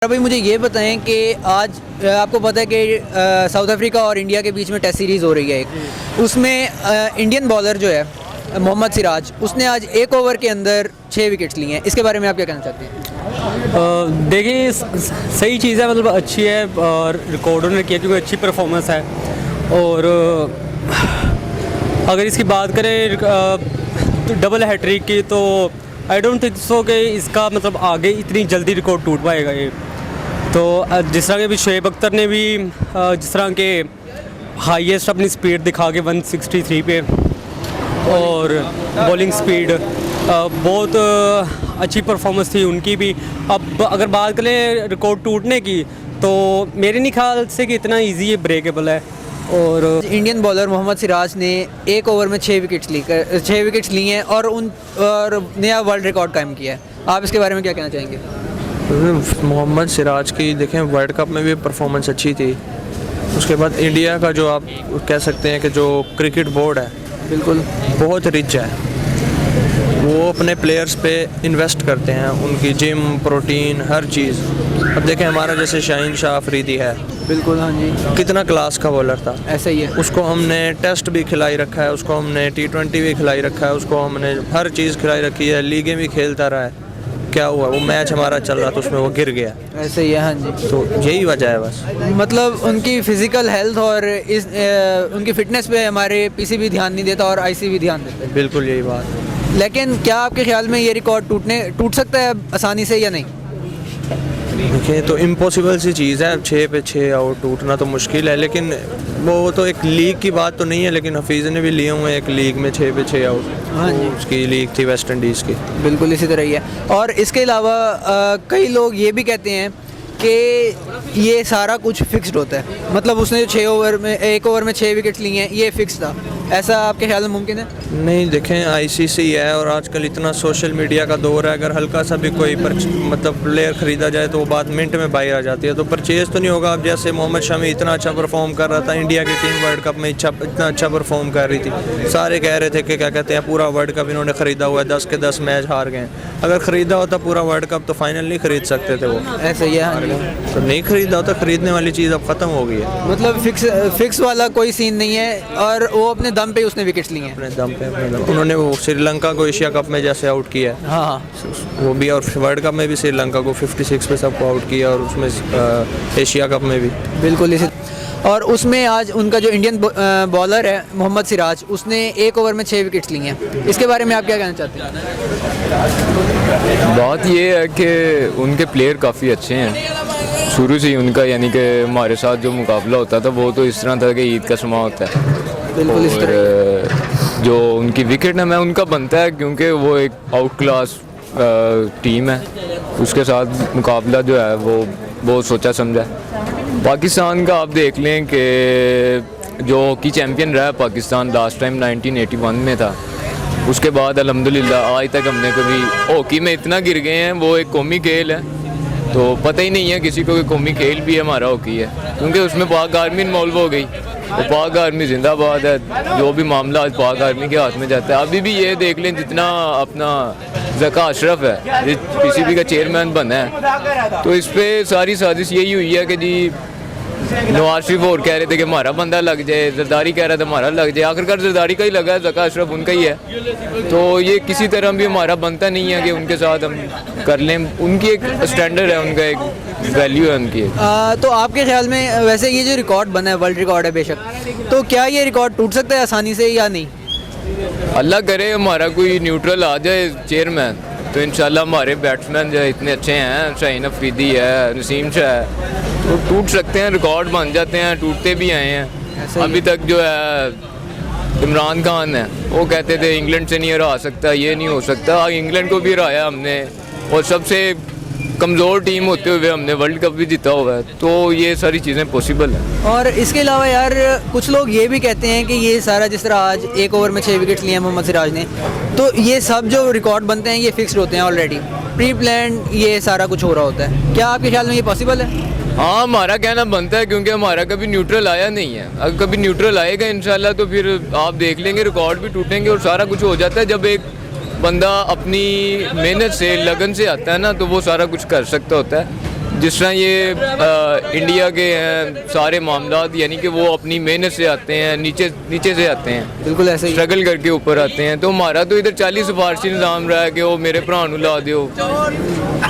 भाई मुझे ये बताएं कि आज आपको पता है कि साउथ अफ्रीका और इंडिया के बीच में टेस्ट सीरीज़ हो रही है एक, उसमें इंडियन बॉलर जो है मोहम्मद सिराज, उसने आज एक ओवर के अंदर 6 विकेट्स लिए हैं। इसके बारे में आप क्या कहना चाहते हैं? देखिए सही चीज़ है, मतलब अच्छी है और रिकॉर्ड उन्होंने किया क्योंकि अच्छी परफॉर्मेंस है। और अगर इसकी बात करें तो डबल हैट्रिक की, तो आई डोंट थिंक सो कि इसका मतलब आगे इतनी जल्दी रिकॉर्ड टूट पाएगा ये। तो जिस तरह के भी शोएब अख्तर ने भी जिस तरह के हाईएस्ट अपनी स्पीड दिखा के 163 पे, और बॉलिंग स्पीड बहुत अच्छी परफॉर्मेंस थी उनकी भी। अब अगर बात करें रिकॉर्ड टूटने की, तो मेरे नहीं ख्याल से कि इतना इजी ये ब्रेकेबल है। और इंडियन बॉलर मोहम्मद सिराज ने एक ओवर में 6 विकेट्स लिए हैं और नया वर्ल्ड रिकॉर्ड कायम किया है। आप इसके बारे में क्या कहना चाहेंगे? मोहम्मद सिराज की देखें, वर्ल्ड कप में भी परफॉर्मेंस अच्छी थी। उसके बाद इंडिया का जो आप कह सकते हैं कि जो क्रिकेट बोर्ड है बिल्कुल बहुत रिच है, वो अपने प्लेयर्स पे इन्वेस्ट करते हैं, उनकी जिम, प्रोटीन, हर चीज़। अब देखें हमारा जैसे शाहीन शाह अफरीदी है, बिल्कुल, हाँ जी, कितना क्लास का बॉलर था। ऐसा ही है। उसको हमने टेस्ट भी खिलाई रखा है, उसको हमने T20 भी खिलाई रखा है, उसको हमने हर चीज़ खिलाई रखी है, लीगें भी खेलता रहा है। क्या हुआ, वो मैच हमारा चल रहा था उसमें वो गिर गया। ऐसे ही है, हाँ जी। तो यही वजह है बस। मतलब उनकी फ़िज़िकल हेल्थ और उनकी फ़िटनेस पे हमारे पीसी भी ध्यान नहीं देता और IC भी ध्यान देता है। बिल्कुल यही बात है। लेकिन क्या आपके ख्याल में ये रिकॉर्ड टूट सकता है आसानी से या नहीं? देखिए तो इम्पॉसिबल सी चीज़ है, 6 पे 6 आउट टूटना तो मुश्किल है, लेकिन वो तो एक लीग की बात तो नहीं है। लेकिन हफीज़ ने भी लिए हुए हैं एक लीग में 6 पे 6 आउट। हाँ जी, उसकी लीग थी वेस्ट इंडीज़ की। बिल्कुल इसी तरह ही है। और इसके अलावा कई लोग ये भी कहते हैं कि ये सारा कुछ फिक्स्ड होता है, मतलब उसने जो 1 ओवर में 6 विकेट्स लिए हैं ये फिक्स था। ऐसा आपके ख्याल में मुमकिन है? नहीं, देखें ICC है और आजकल इतना सोशल मीडिया का दौर है, अगर हल्का सा भी कोई मतलब प्लेयर ख़रीदा जाए तो वो बात मिनट में बाहर आ जाती है। तो परचेज़ तो नहीं होगा। अब जैसे मोहम्मद शमी इतना अच्छा परफॉर्म कर रहा था, इंडिया की टीम वर्ल्ड कप में इतना अच्छा परफॉर्म कर रही थी, सारे कह रहे थे कि क्या कहते हैं पूरा वर्ल्ड कप इन्होंने ख़रीदा हुआ है, 10 के 10 मैच हार गए। अगर ख़रीदा होता पूरा वर्ल्ड कप तो फाइनल नहीं ख़रीद सकते थे वो। ऐसा ही है, हाँ जी। तो नहीं ख़रीदा होता, ख़रीदने वाली चीज़ अब ख़त्म हो गई है। मतलब फिक्स वाला कोई सीन नहीं है और वो अपने दम पे उसने विकेट्स लिए हैं। अपने दम पे उन्होंने वो श्रीलंका को एशिया कप में जैसे आउट किया है, हाँ, वो भी, और वर्ल्ड कप में भी श्रीलंका को 56 पे सबको आउट किया, और उसमें एशिया कप में भी बिल्कुल इसी। और उसमें आज उनका जो इंडियन बॉलर है मोहम्मद सिराज, उसने 1 ओवर में 6 विकेट्स लिए हैं। इसके बारे में आप क्या कहना चाहते हैं? बात ये है कि उनके प्लेयर काफ़ी अच्छे हैं शुरू से ही उनका, यानी कि हमारे साथ जो मुकाबला होता था वो तो इस तरह था कि ईद का समा होता है। बिल्कुल इस तरह जो उनकी विकेट है मैं उनका बनता है, क्योंकि वो एक आउट क्लास टीम है, उसके साथ मुकाबला जो है वो बहुत सोचा समझा है। पाकिस्तान का आप देख लें कि जो हॉकी चैम्पियन रहा है पाकिस्तान लास्ट टाइम 1981 में था, उसके बाद अल्हम्दुलिल्लाह आज तक हमने कभी हॉकी में इतना गिर गए हैं। वो एक कौमी खेल है, तो पता ही नहीं है किसी को कि कौमी खेल भी हमारा हॉकी है, क्योंकि उसमें पाक आर्मी इन्वॉल्व हो गई। तो पाक आर्मी जिंदाबाद है, जो भी मामला आज पाक आर्मी के हाथ में जाता है। अभी भी ये देख लें, जितना अपना ज़का अशरफ है PCB का चेयरमैन बना है, तो इस पर सारी साजिश यही हुई है कि जी नवाज शरीफ और कह रहे थे कि हमारा बंदा लग जाए, जरदारी कह रहा था हमारा लग जाए, आखिरकार जरदारी का ही लगा है, ज़का अशरफ उनका ही है। तो ये किसी तरह भी हमारा बनता नहीं है कि उनके साथ हम कर लें। उनकी एक स्टैंडर्ड है, उनका एक वैल्यू है उनकी। तो आपके ख्याल में वैसे ये जो रिकॉर्ड बना है, वर्ल्ड रिकॉर्ड है बेशक, तो क्या ये रिकॉर्ड टूट सकता है आसानी से या नहीं? अल्लाह करे हमारा कोई न्यूट्रल आ जाए चेयरमैन, तो इंशाल्लाह हमारे बैट्समैन जो इतने अच्छे हैं, शाहीन अफरीदी है, नसीम शाह है, तो टूट सकते हैं, रिकॉर्ड बन जाते हैं, टूटते भी आए हैं। अभी तक जो है इमरान खान है, वो कहते थे इंग्लैंड से नहीं हरा सकता, ये नहीं हो सकता। इंग्लैंड को भी हराया हमने, और सबसे कमज़ोर टीम होते हुए हमने वर्ल्ड कप भी जीता हुआ है। तो ये सारी चीज़ें पॉसिबल हैं। और इसके अलावा यार कुछ लोग ये भी कहते हैं कि ये सारा जिस तरह आज 1 ओवर में 6 विकेट्स लिए हैं मोहम्मद सिराज ने, तो ये सब जो रिकॉर्ड बनते हैं ये फिक्स्ड होते हैं ऑलरेडी, प्री प्लान ये सारा कुछ हो रहा होता है। क्या आपके ख्याल में ये पॉसिबल है? हाँ, हमारा कहना बनता है, क्योंकि हमारा कभी न्यूट्रल आया नहीं है। अगर कभी न्यूट्रल आएगा इंशाल्लाह तो फिर आप देख लेंगे रिकॉर्ड भी टूटेंगे और सारा कुछ हो जाता है। जब एक बंदा अपनी मेहनत से, लगन से आता है ना, तो वो सारा कुछ कर सकता होता है। जिस तरह ये इंडिया के हैं सारे मामलात, यानी कि वो अपनी मेहनत से आते हैं, नीचे से आते हैं, बिल्कुल ऐसे ही। स्ट्रगल करके ऊपर आते हैं। तो हमारा तो इधर 40 सिफारशी निज़ाम रहा है कि वो मेरे भरा नूं ला दो,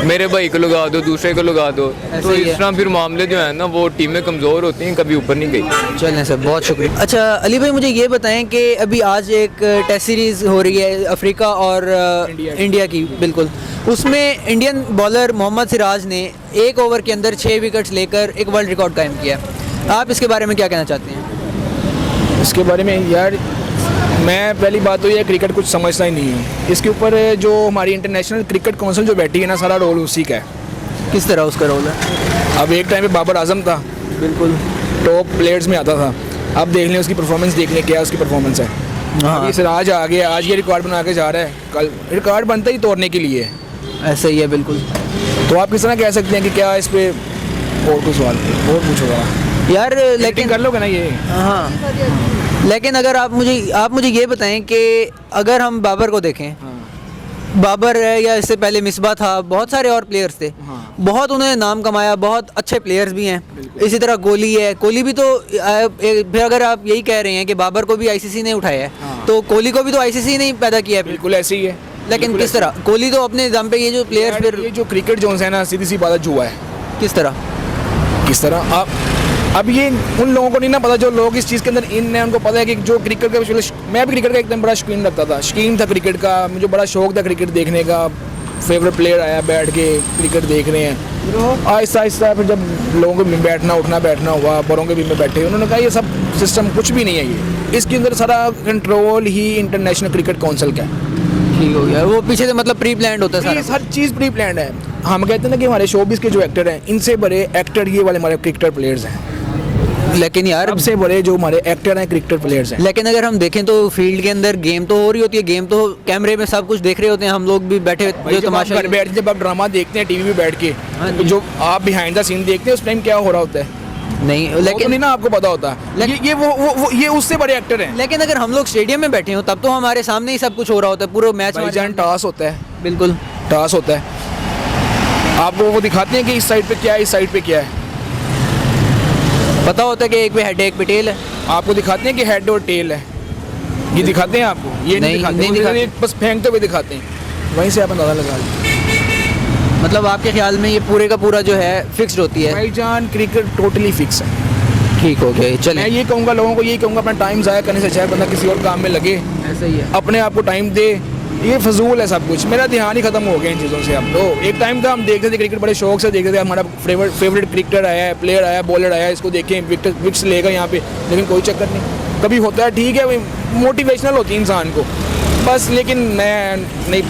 मेरे भाई को लगा दो, दूसरे को लगा दो। तो ही है। इस तरह फिर मामले जो है ना वो टीमें कमज़ोर होती हैं, कभी ऊपर नहीं गई। चलें सर, बहुत शुक्रिया। अच्छा अली भाई, मुझे ये बताएं कि अभी आज एक टेस्ट सीरीज़ हो रही है अफ्रीका और इंडिया की, बिल्कुल। उसमें इंडियन बॉलर मोहम्मद सिराज ने एक ओवर के अंदर 6 विकेट्स लेकर एक वर्ल्ड रिकॉर्ड कायम किया। आप इसके बारे में क्या कहना चाहते हैं? इसके बारे में यार, मैं पहली बात तो ये क्रिकेट कुछ समझता ही नहीं हूँ। इसके ऊपर जो हमारी इंटरनेशनल क्रिकेट काउंसिल जो बैठी है ना, सारा रोल उसी का है। किस तरह उसका रोल है? अब एक टाइम पे बाबर आजम था, बिल्कुल टॉप प्लेयर्स में आता था। अब देख लें उसकी परफॉर्मेंस, देख लें क्या उसकी परफॉर्मेंस है। हाँ। अभी सिराज आ गया, आज ये रिकॉर्ड बना के जा रहा है, कल रिकॉर्ड बनता ही तोड़ने के लिए है। ऐसे ही है, बिल्कुल। तो आप किस तरह कह सकते हैं कि क्या इस पे और कोई सवाल और पूछोगा यार लेकिन लेकिन कर लोगे ना ये। हाँ, लेकिन अगर आप मुझे ये बताएं कि अगर हम बाबर को देखें, बाबर है या इससे पहले मिसबा था, बहुत सारे और प्लेयर्स थे, हाँ। बहुत उन्होंने नाम कमाया, बहुत अच्छे प्लेयर्स भी हैं। इसी तरह कोहली है, कोहली भी तो फिर अगर आप यही कह रहे हैं कि बाबर को भी आईसीसी ने उठाया है, हाँ। तो कोहली को भी तो आईसीसी ने ही पैदा किया है। बिल्कुल ऐसे ही है। लेकिन बिल्कुल किस तरह कोहली तो अपने दम पे, ये जो प्लेयर यार, फिर ये जो क्रिकेट जोन्स है ना, सीधी सी बात जुआ है। किस तरह? किस तरह आप, अब ये उन लोगों को नहीं ना पता, जो लोग इस चीज़ के अंदर इन है, उनको पता है कि जो क्रिकेट का, मैं भी क्रिकेट का एकदम बड़ा शौकीन रखता था, शौकीन था क्रिकेट का, मुझे बड़ा शौक था क्रिकेट देखने का। फेवरेट प्लेयर आया, बैठ के क्रिकेट देख रहे हैं। आहिस्ता आहिस्ता फिर जब लोगों को बैठना हुआ, बड़ों के भी में बैठे, उन्होंने कहा ये सब सिस्टम कुछ भी नहीं है, ये इसके अंदर सारा कंट्रोल ही इंटरनेशनल क्रिकेट काउंसिल का है। ठीक हो गया, वो पीछे से मतलब प्री प्लान्ड होता है सारा। हर चीज़ प्री प्लान्ड है। हम कहते हैं ना कि हमारे शोबिस के जो एक्टर हैं, इनसे बड़े एक्टर ये वाले हमारे क्रिकेटर प्लेयर्स हैं। लेकिन यार, सबसे बड़े जो हमारे एक्टर हैं, क्रिकेटर प्लेयर्स हैं। लेकिन अगर हम देखें तो फील्ड के अंदर गेम तो हो रही होती है, गेम तो कैमरे में सब कुछ देख रहे होते हैं, हम लोग भी बैठे जो तमाशा। जब आप ड्रामा देखते हैं टीवी पे बैठ के, हाँ तो जी। जो आप बिहाइंड द सीन देखते हैं उस टाइम क्या हो रहा होता है, नहीं, लेकिन लेकिन नहीं ना आपको पता होता। ये उससे बड़े एक्टर हैं। लेकिन अगर हम लोग स्टेडियम में बैठे हो तब तो हमारे सामने ही सब कुछ हो रहा होता है, पूरा मैच। भाईजान टॉस होता है, बिल्कुल टॉस होता है, आपको वो दिखाते हैं कि इस साइड पे क्या है, इस साइड पे क्या है, पता होता है कि एक पे हेड है, एक पे टेल है। आपको दिखाते हैं कि हेड और टेल है, ये दिखाते हैं आपको? ये नहीं नहीं दिखाते, दिखाते। बस फेंकते हुए दिखाते हैं, वहीं से आप अंदाजा लगा लीजिए। मतलब आपके ख्याल में ये पूरे का पूरा जो है फिक्स्ड होती है? भाईजान क्रिकेट टोटली फिक्स है। ठीक हो गया, मैं चलिए। ये कहूँगा, लोगों को यही कहूँगा, अपना टाइम ज़ाया करने से अच्छा है बंदा किसी और काम में लगे, ऐसा ही है। अपने आप को टाइम दे। ये फजूल है सब कुछ, मेरा ध्यान ही खत्म हो गया इन चीज़ों से। अब तो एक टाइम था हम देखते थे क्रिकेट, बड़े शौक से देखते थे, हमारा फेवरेट क्रिकेटर आया है, प्लेयर आया, बॉलर आया, इसको देखें, विकेट्स लेगा यहाँ पे, लेकिन कोई चक्कर नहीं। कभी होता है ठीक है, मोटिवेशनल होती है इंसान को बस, लेकिन मैं नहीं।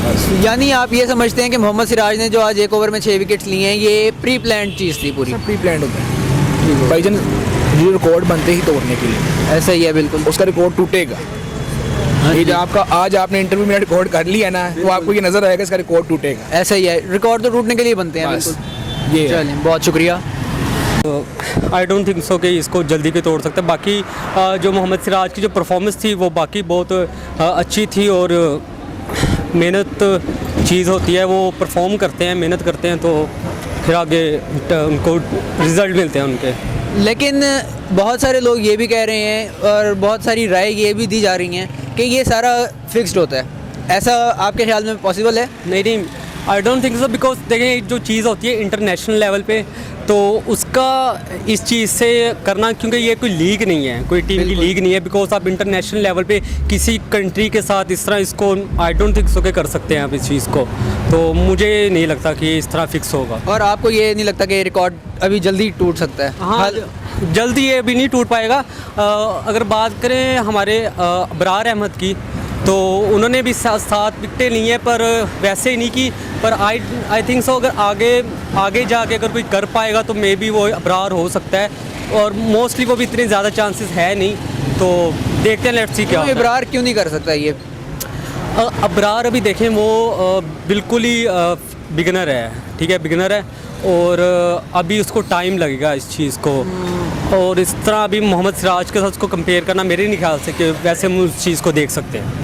बस यानी आप ये समझते हैं कि मोहम्मद सिराज ने जो आज एक ओवर में 6 विकेट्स लिए हैं, ये प्री प्लान्ड चीज़ थी पूरी? प्री प्लान्ड होता है भाईजान, ये रिकॉर्ड बनते ही तोड़ने के लिए। ऐसा ही है, बिल्कुल। उसका रिकॉर्ड टूटेगा। ये जो आपका आज आपने इंटरव्यू में रिकॉर्ड कर लिया ना, तो आपको ये नजर आएगा इसका रिकॉर्ड टूटेगा। ऐसा ही है, रिकॉर्ड तो टूटने के लिए बनते हैं, बस, बिल्कुल। ये है। चलिए, बहुत शुक्रिया। आई डोंट थिंक सो कि इसको जल्दी के तोड़ सकते। बाकी जो मोहम्मद सिराज की जो परफॉर्मेंस थी वो बाकी बहुत अच्छी थी, और मेहनत चीज़ होती है, वो परफॉर्म करते हैं, मेहनत करते हैं, तो फिर आगे उनको रिज़ल्ट मिलते हैं उनके। लेकिन बहुत सारे लोग ये भी कह रहे हैं, और बहुत सारी राय ये भी दी जा रही हैं कि ये सारा फिक्स्ड होता है। ऐसा आपके ख्याल में पॉसिबल है? नहीं, I don't think so, because देखें जो चीज़ होती है इंटरनेशनल लेवल पे, तो उसका इस चीज़ से करना, क्योंकि ये कोई लीग नहीं है, कोई टीम की लीग नहीं है, बिकॉज आप इंटरनेशनल लेवल पे किसी कंट्री के साथ इस तरह इसको आई डोंट थिंक सो के कर सकते हैं आप इस चीज़ को। तो मुझे नहीं लगता कि इस तरह फिक्स होगा। और आपको ये नहीं लगता कि रिकॉर्ड अभी जल्दी टूट सकता है? हाँ, जल्दी ये अभी नहीं टूट पाएगा। अगर बात करें हमारे अबरार अहमद की, तो उन्होंने भी 7 विकेटें ली हैं, पर वैसे ही नहीं की। पर आई थिंक सो अगर आगे जाके अगर कोई कर पाएगा तो मे बी वो अबरार हो सकता है, और मोस्टली वो भी इतने ज़्यादा चांसेस है नहीं, तो देखते हैं, लेट्स सी क्या होता है। इब्रार क्यों नहीं कर सकता ये? अबरार अभी देखें वो बिल्कुल ही बिगनर है, ठीक है, बिगनर है, और अभी उसको टाइम लगेगा इस चीज़ को। और इस तरह अभी मोहम्मद सिराज के साथ उसको कंपेयर करना मेरे नहीं ख्याल से कि वैसे हम उस चीज़ को देख सकते हैं।